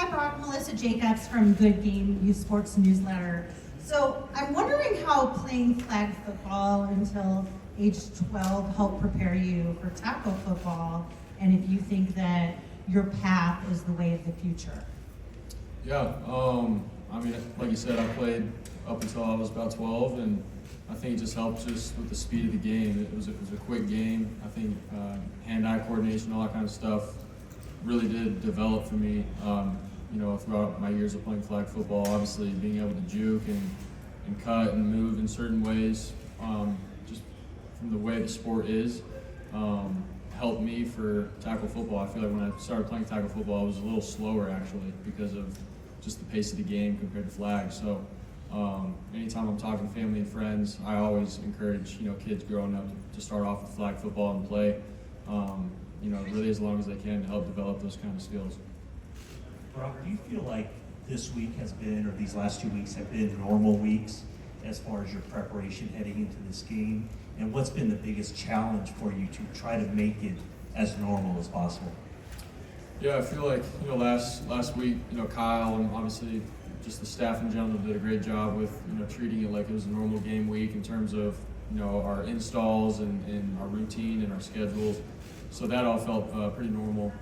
Hi, Brock. Melissa Jacobs from Good Game Youth Sports Newsletter. So I'm wondering how playing flag football until age 12 helped prepare you for tackle football, and if you think that your path is the way of the future. Yeah, I mean, like you said, I played up until I was about 12, and I think it just helped just with the speed of the game. It was a quick game. I think hand-eye coordination, all that kind of stuff, really did develop for me. Throughout my years of playing flag football, obviously being able to juke and cut and move in certain ways, just from the way the sport is, helped me for tackle football. I feel like when I started playing tackle football, I was a little slower actually because of just the pace of the game compared to flag. So anytime I'm talking to family and friends, I always encourage kids growing up to start off with flag football and play really as long as they can to help develop those kind of skills. Brock, do you feel like this week has been, or these last 2 weeks have been normal weeks as far as your preparation heading into this game? And what's been the biggest challenge for you to try to make it as normal as possible? Yeah, I feel like last week, Kyle and obviously just the staff in general did a great job with treating it like it was a normal game week in terms of our installs and our routine and our schedules. So that all felt pretty normal.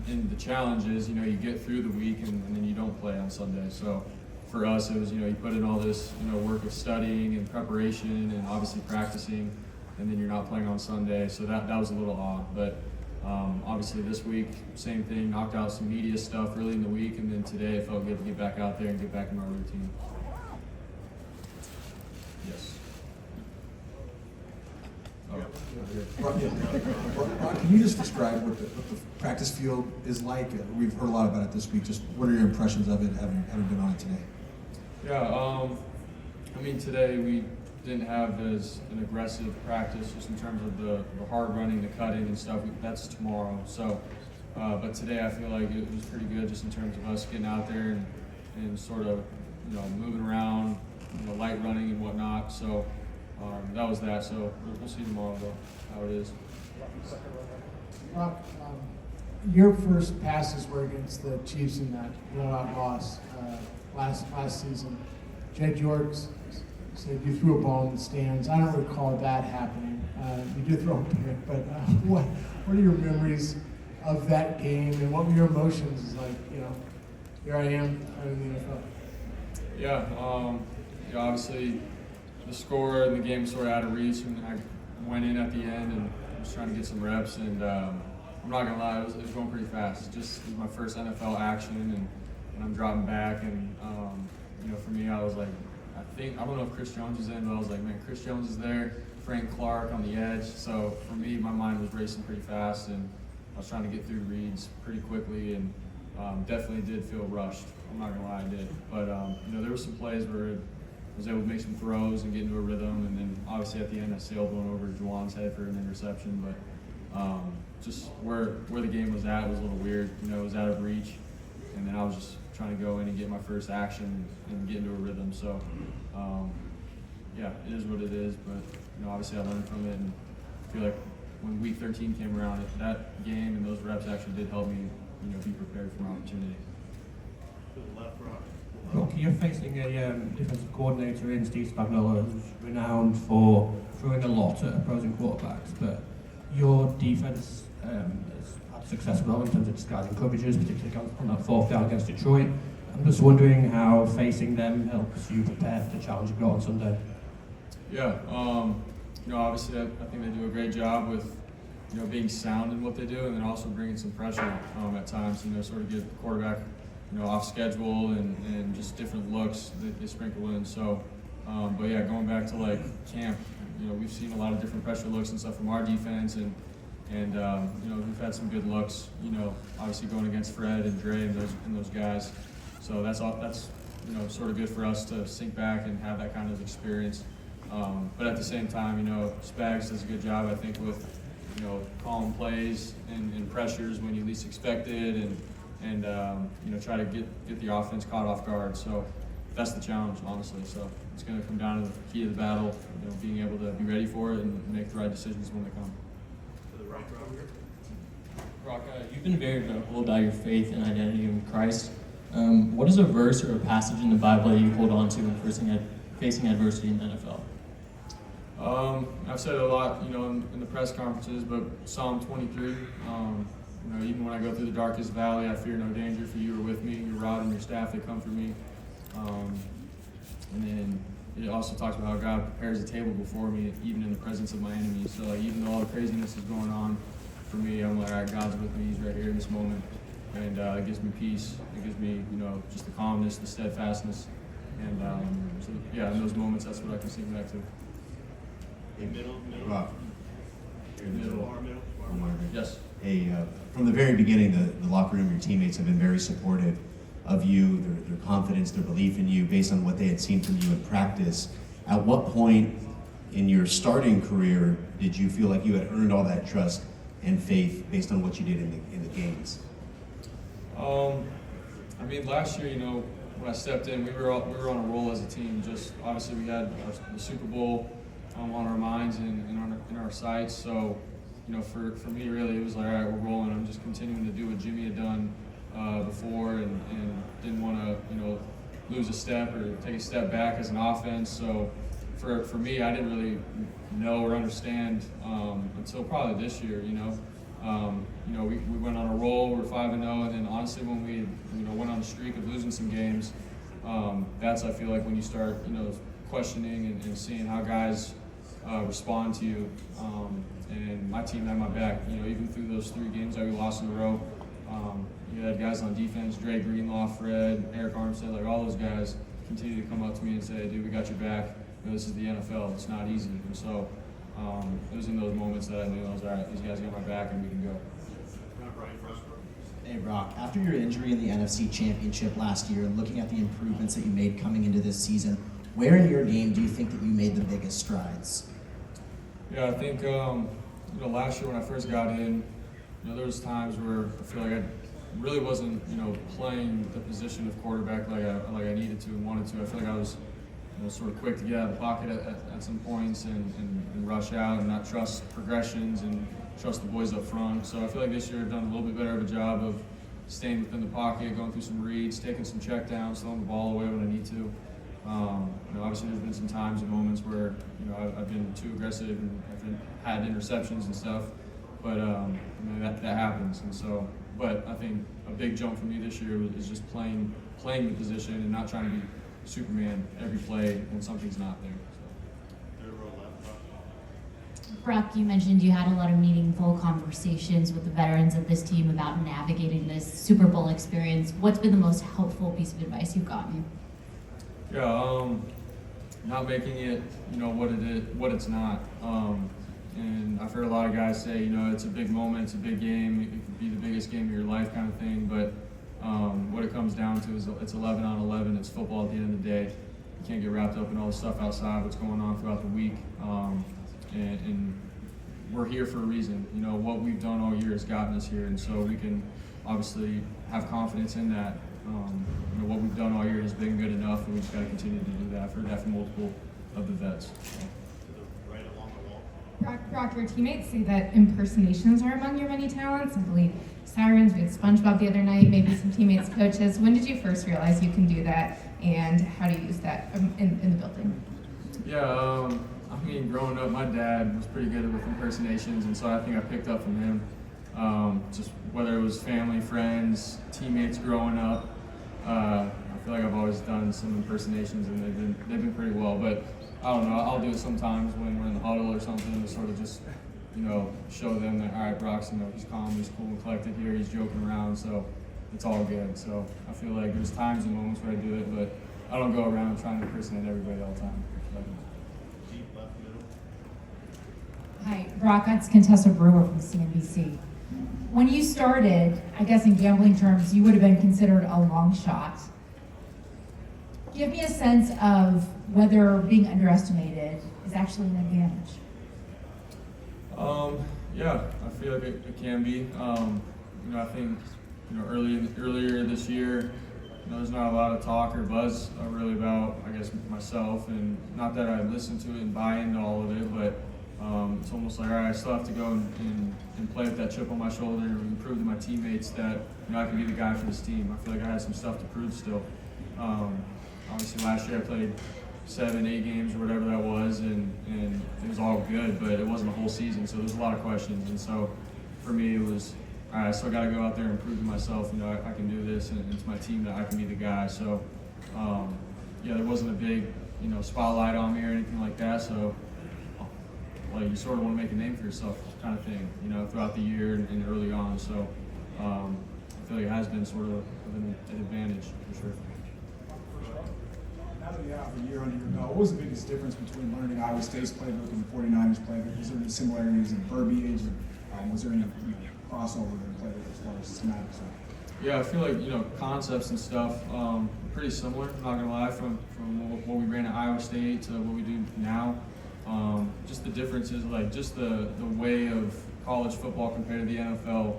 And the challenge is, you get through the week and then you don't play on Sunday. So for us, it was, you put in all this, work of studying and preparation and obviously practicing, and then you're not playing on Sunday. So that was a little odd. But obviously this week, same thing, knocked out some media stuff early in the week, and then today it felt good to get back out there and get back in our routine. Yes. Ron, can you just describe what the practice field is like? We've heard a lot about it this week. Just what are your impressions of it, having been on it today? Yeah, today we didn't have as an aggressive practice just in terms of the hard running, the cutting and stuff. That's tomorrow. So, but today I feel like it was pretty good just in terms of us getting out there and sort of, moving around, light running and whatnot. So that was that. So we'll see tomorrow though how it is. Brock, your first passes were against the Chiefs in that blowout loss last season. Jed Yorks said you threw a ball in the stands. I don't recall that happening. You did throw a pick, but what are your memories of that game, and what were your emotions? Is like, here I am in the NFL. Yeah, obviously the score and the game was sort of out of reach, and I went in at the end and was trying to get some reps, and I'm not gonna lie, it was going pretty fast. It was my first NFL action, and I'm dropping back, and for me, I was like, I don't know if Chris Jones was in, but I was like, man, Chris Jones is there, Frank Clark on the edge. So for me, my mind was racing pretty fast, and I was trying to get through reads pretty quickly, and definitely did feel rushed. I'm not gonna lie, I did. But there were some plays where I was able to make some throws and get into a rhythm, and then obviously at the end I sailed one over Juwan's head for an interception. But just where the game was at was a little weird. It was out of reach, and then I was just trying to go in and get my first action and get into a rhythm. So it is what it is. But obviously I learned from it, and I feel like when week 13 came around, that game and those reps actually did help me be prepared for my opportunity. Look, you're facing a defensive coordinator in Steve Spagnuolo, who's renowned for throwing a lot at opposing quarterbacks, but your defense has had success well in terms of disguising coverages, particularly on that fourth down against Detroit. I'm just wondering how facing them helps you prepare for the challenge you've got on Sunday. Yeah, obviously I think they do a great job with being sound in what they do, and then also bringing some pressure at times. Sort of get the quarterback off schedule and just different looks that they sprinkle in. So, but yeah, going back to like camp, we've seen a lot of different pressure looks and stuff from our defense, and we've had some good looks. Obviously going against Fred and Dre and those guys. So that's sort of good for us to sink back and have that kind of experience. But at the same time, Spags does a good job, I think, with calling plays and pressures when you least expect it, and try to get the offense caught off guard. So that's the challenge, honestly. So it's going to come down to the key of the battle, being able to be ready for it and make the right decisions when they come. Brock, you've been very vocal about your faith and identity in Christ. What is a verse or a passage in the Bible that you hold on to when facing adversity in the NFL? I've said it a lot, in the press conferences, but Psalm 23. Even when I go through the darkest valley, I fear no danger, for you are with me. Your rod and your staff, they comfort me. And then it also talks about how God prepares a table before me, even in the presence of my enemies. So, even though all the craziness is going on for me, I'm like, all right, God's with me. He's right here in this moment, and it gives me peace. It gives me, just the calmness, the steadfastness, and in those moments, that's what I can sing back to. Rob. Middle. Yes. Hey, from the very beginning, the locker room, your teammates have been very supportive of you, their confidence, their belief in you, based on what they had seen from you in practice. At what point in your starting career did you feel like you had earned all that trust and faith based on what you did in the games? Last year, when I stepped in, we were on a roll as a team. Just obviously, we had the Super Bowl on our minds and in our sights. So, for me, really, it was like, all right, we're rolling. I'm just continuing to do what Jimmy had done before, and didn't want to, lose a step or take a step back as an offense. So, for me, I didn't really know or understand until probably this year. We went on a roll. We're 5-0, and then honestly, when we went on a streak of losing some games, that's, I feel like, when you start questioning and seeing how guys respond to you. And my team had my back. Even through those 3 games that we lost in a row, you had guys on defense, Dre Greenlaw, Fred, Eric Armstead, like all those guys continue to come up to me and say, dude, we got your back. This is the NFL. It's not easy. And so it was in those moments that I knew I was, all right, these guys got my back and we can go. Hey, Brock, after your injury in the NFC Championship last year and looking at the improvements that you made coming into this season, where in your game do you think that you made the biggest strides? Yeah, I think, last year when I first got in, there was times where I feel like I really wasn't, playing the position of quarterback like I needed to and wanted to. I feel like I was, sort of quick to get out of the pocket at some points and rush out and not trust progressions and trust the boys up front. So I feel like this year I've done a little bit better of a job of staying within the pocket, going through some reads, taking some checkdowns, throwing the ball away when I need to. Obviously there's been some times and moments where, I've been too aggressive and I've had interceptions and stuff, but that happens. And so, but I think a big jump for me this year is just playing the position and not trying to be Superman every play when something's not there. Brock, you mentioned you had a lot of meaningful conversations with the veterans of this team about navigating this Super Bowl experience. What's been the most helpful piece of advice you've gotten? Yeah, not making it, what it's not. And I've heard a lot of guys say, it's a big moment, it's a big game, it could be the biggest game of your life kind of thing, but what it comes down to is it's 11 on 11, it's football at the end of the day. You can't get wrapped up in all the stuff outside, what's going on throughout the week. And we're here for a reason. What we've done all year has gotten us here, and so we can obviously have confidence in that. What we've done all year has been good enough, and we just got to continue to do that. I've heard that from multiple of the vets. Brock, your teammates say that impersonations are among your many talents. I believe sirens, we had SpongeBob the other night, maybe some teammates, coaches. When did you first realize you can do that, and how do you use that in the building? Yeah, growing up, my dad was pretty good with impersonations, and so I think I picked up from him. Just whether it was family, friends, teammates growing up, I feel like I've always done some impersonations, and they've been pretty well. But I don't know, I'll do it sometimes when we're in the huddle or something to sort of just show them that, all right, Brock's he's calm, he's cool and collected here, he's joking around, so it's all good. So I feel like there's times and moments where I do it, but I don't go around trying to impersonate everybody all the time. Hi, Brock, it's Contessa Brewer from CNBC. When you started, I guess in gambling terms, you would have been considered a long shot. Give me a sense of whether being underestimated is actually an advantage. Yeah, I feel like it can be. I think earlier this year, there's not a lot of talk or buzz really about, I guess, myself, and not that I listen to it and buy into all of it, but it's almost like, all right, I still have to go and play with that chip on my shoulder and prove to my teammates that I can be the guy for this team. I feel like I had some stuff to prove still. Obviously, last year I played 7, 8 games or whatever that was, and it was all good, but it wasn't a whole season, so there's a lot of questions. And so for me, it was, all right, I still got to go out there and prove to myself, I can do this, and it's my team that I can be the guy. So, yeah, there wasn't a big, spotlight on me or anything like that. So, like, you sort of want to make a name for yourself, kind of thing, throughout the year and early on. So, I feel like it has been sort of an advantage for sure. Now that you have a year under your belt, what was the biggest difference between learning Iowa State's playbook and the 49ers playbook? Was there any similarities in verbiage, and was there any crossover in the playbook as far as schematics? Yeah, I feel like, concepts and stuff, pretty similar, I'm not gonna lie, from what we ran at Iowa State to what we do now. Just the differences, like just the way of college football compared to the NFL,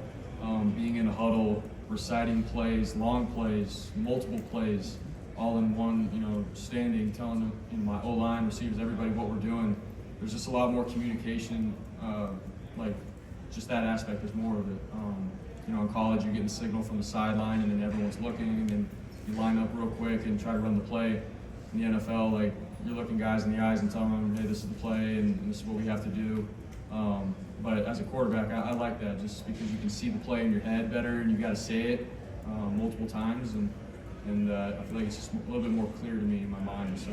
being in a huddle, reciting plays, long plays, multiple plays, all in one, standing, telling my O-line, receivers, everybody what we're doing. There's just a lot more communication, like just that aspect is more of it. In college, you're getting the signal from the sideline, and then everyone's looking, and you line up real quick and try to run the play. In the NFL, like, you're looking guys in the eyes and telling them, hey, this is the play, and this is what we have to do. But as a quarterback, I like that, just because you can see the play in your head better, and you got to say it multiple times, and I feel like it's just a little bit more clear to me in my mind. So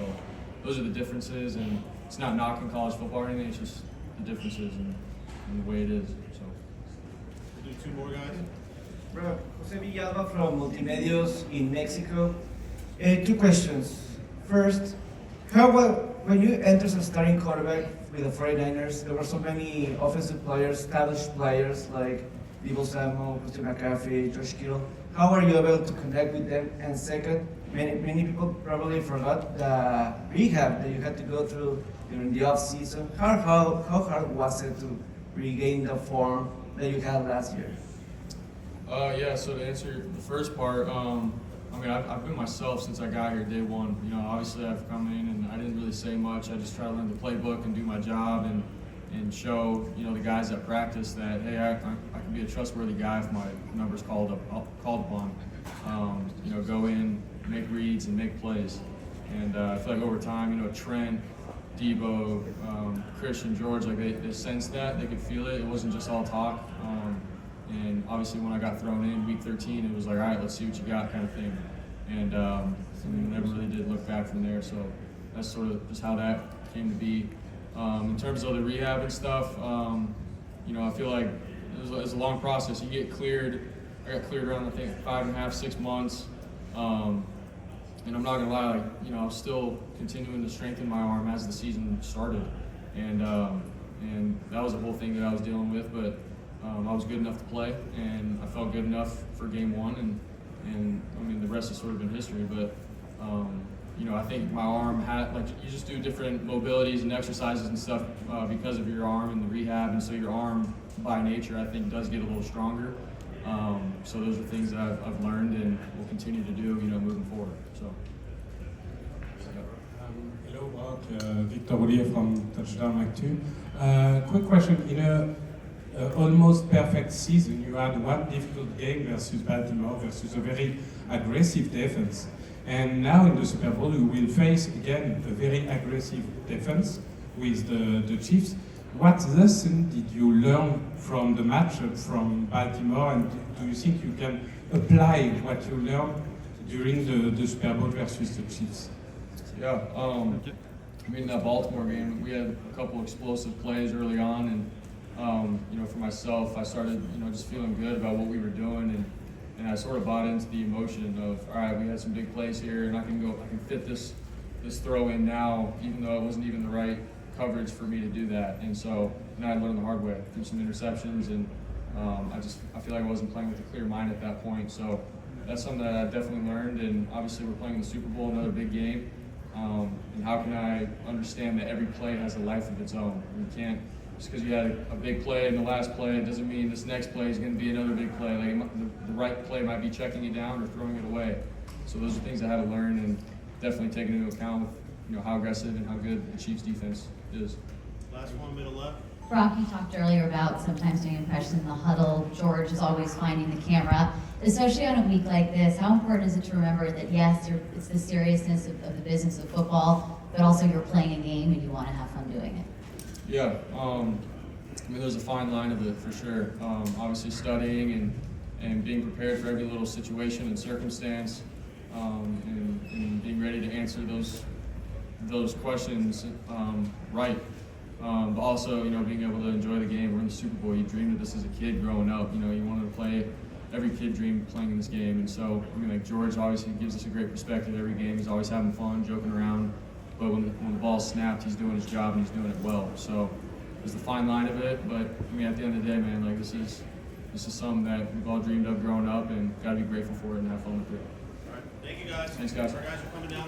those are the differences, and it's not knocking college football or anything, it's just the differences and the way it is. So. We'll do 2 more guys. Bro, Jose Villalba from Multimedios in Mexico. 2 questions. First, when you enter as a starting quarterback with the 49ers, there were so many offensive players, established players like Debo Samuel, Christian McCaffrey, Josh Kittle. How are you able to connect with them? And second, many people probably forgot the rehab that you had to go through during the off season. How hard was it to regain the form that you had last year? Yeah, so to answer the first part, I've been myself since I got here day one. Obviously I've come in and I didn't really say much. I just try to learn the playbook and do my job and show, the guys at practice that, hey, I can be a trustworthy guy if my number's called upon. Go in, make reads and make plays. And I feel like over time, Trent, Debo, Christian, George, like they sensed that, they could feel it. It wasn't just all talk. And obviously when I got thrown in week 13, it was like, all right, let's see what you got kind of thing. And never really did look back from there. So that's sort of just how that came to be. In terms of the rehab and stuff, I feel like it was a long process. You get cleared. I got cleared around, I think, 5.5, 6 months. And I'm not gonna lie, I was still continuing to strengthen my arm as the season started. And that was the whole thing that I was dealing with, but I was good enough to play, and I felt good enough for game 1, and the rest has sort of been history. But I think my arm had, you just do different mobilities and exercises and stuff because of your arm and the rehab, and so your arm by nature I think does get a little stronger. So those are things that I've learned and will continue to do, moving forward. So. Hello, Brock. Victor Bollier from Touchdown Act 2. Quick question. Almost perfect season, you had one difficult game versus Baltimore versus a very aggressive defense. And now in the Super Bowl, you will face again a very aggressive defense with the Chiefs. What lesson did you learn from the matchup from Baltimore, and do you think you can apply what you learned during the Super Bowl versus the Chiefs? Yeah, in that Baltimore game, we had a couple explosive plays early on, and for myself, I started, just feeling good about what we were doing, and I sort of bought into the emotion of, all right, we had some big plays here, and I can fit this throw in now, even though it wasn't even the right coverage for me to do that. And so, I learned the hard way through some interceptions, and I feel like I wasn't playing with a clear mind at that point. So that's something that I definitely learned, and obviously we're playing the Super Bowl, another big game. And how can I understand that every play has a life of its own? You can't, just because you had a big play in the last play, it doesn't mean this next play is going to be another big play. The right play might be checking it down or throwing it away. So those are things I had to learn, and definitely taking into account with how aggressive and how good the Chiefs defense is. Last one, middle left. Brock, you talked earlier about sometimes doing impressions in the huddle. George is always finding the camera. Especially on a week like this, how important is it to remember that yes, it's the seriousness of the business of football, but also you're playing a game and you want to have fun doing it? Yeah, I mean, there's a fine line of it for sure. Obviously studying and being prepared for every little situation and circumstance, and being ready to answer those questions right. But also, being able to enjoy the game. We're in the Super Bowl. You dreamed of this as a kid growing up. You wanted to play. Every kid dreamed playing in this game. And so, like George obviously gives us a great perspective every game. He's always having fun, joking around. But when the ball's snapped, he's doing his job and he's doing it well. So there's the fine line of it. But at the end of the day, man, this is something that we've all dreamed of growing up, and got to be grateful for it and have fun with it. All right. Thank you, guys. Thanks, guys. Our guys are coming down.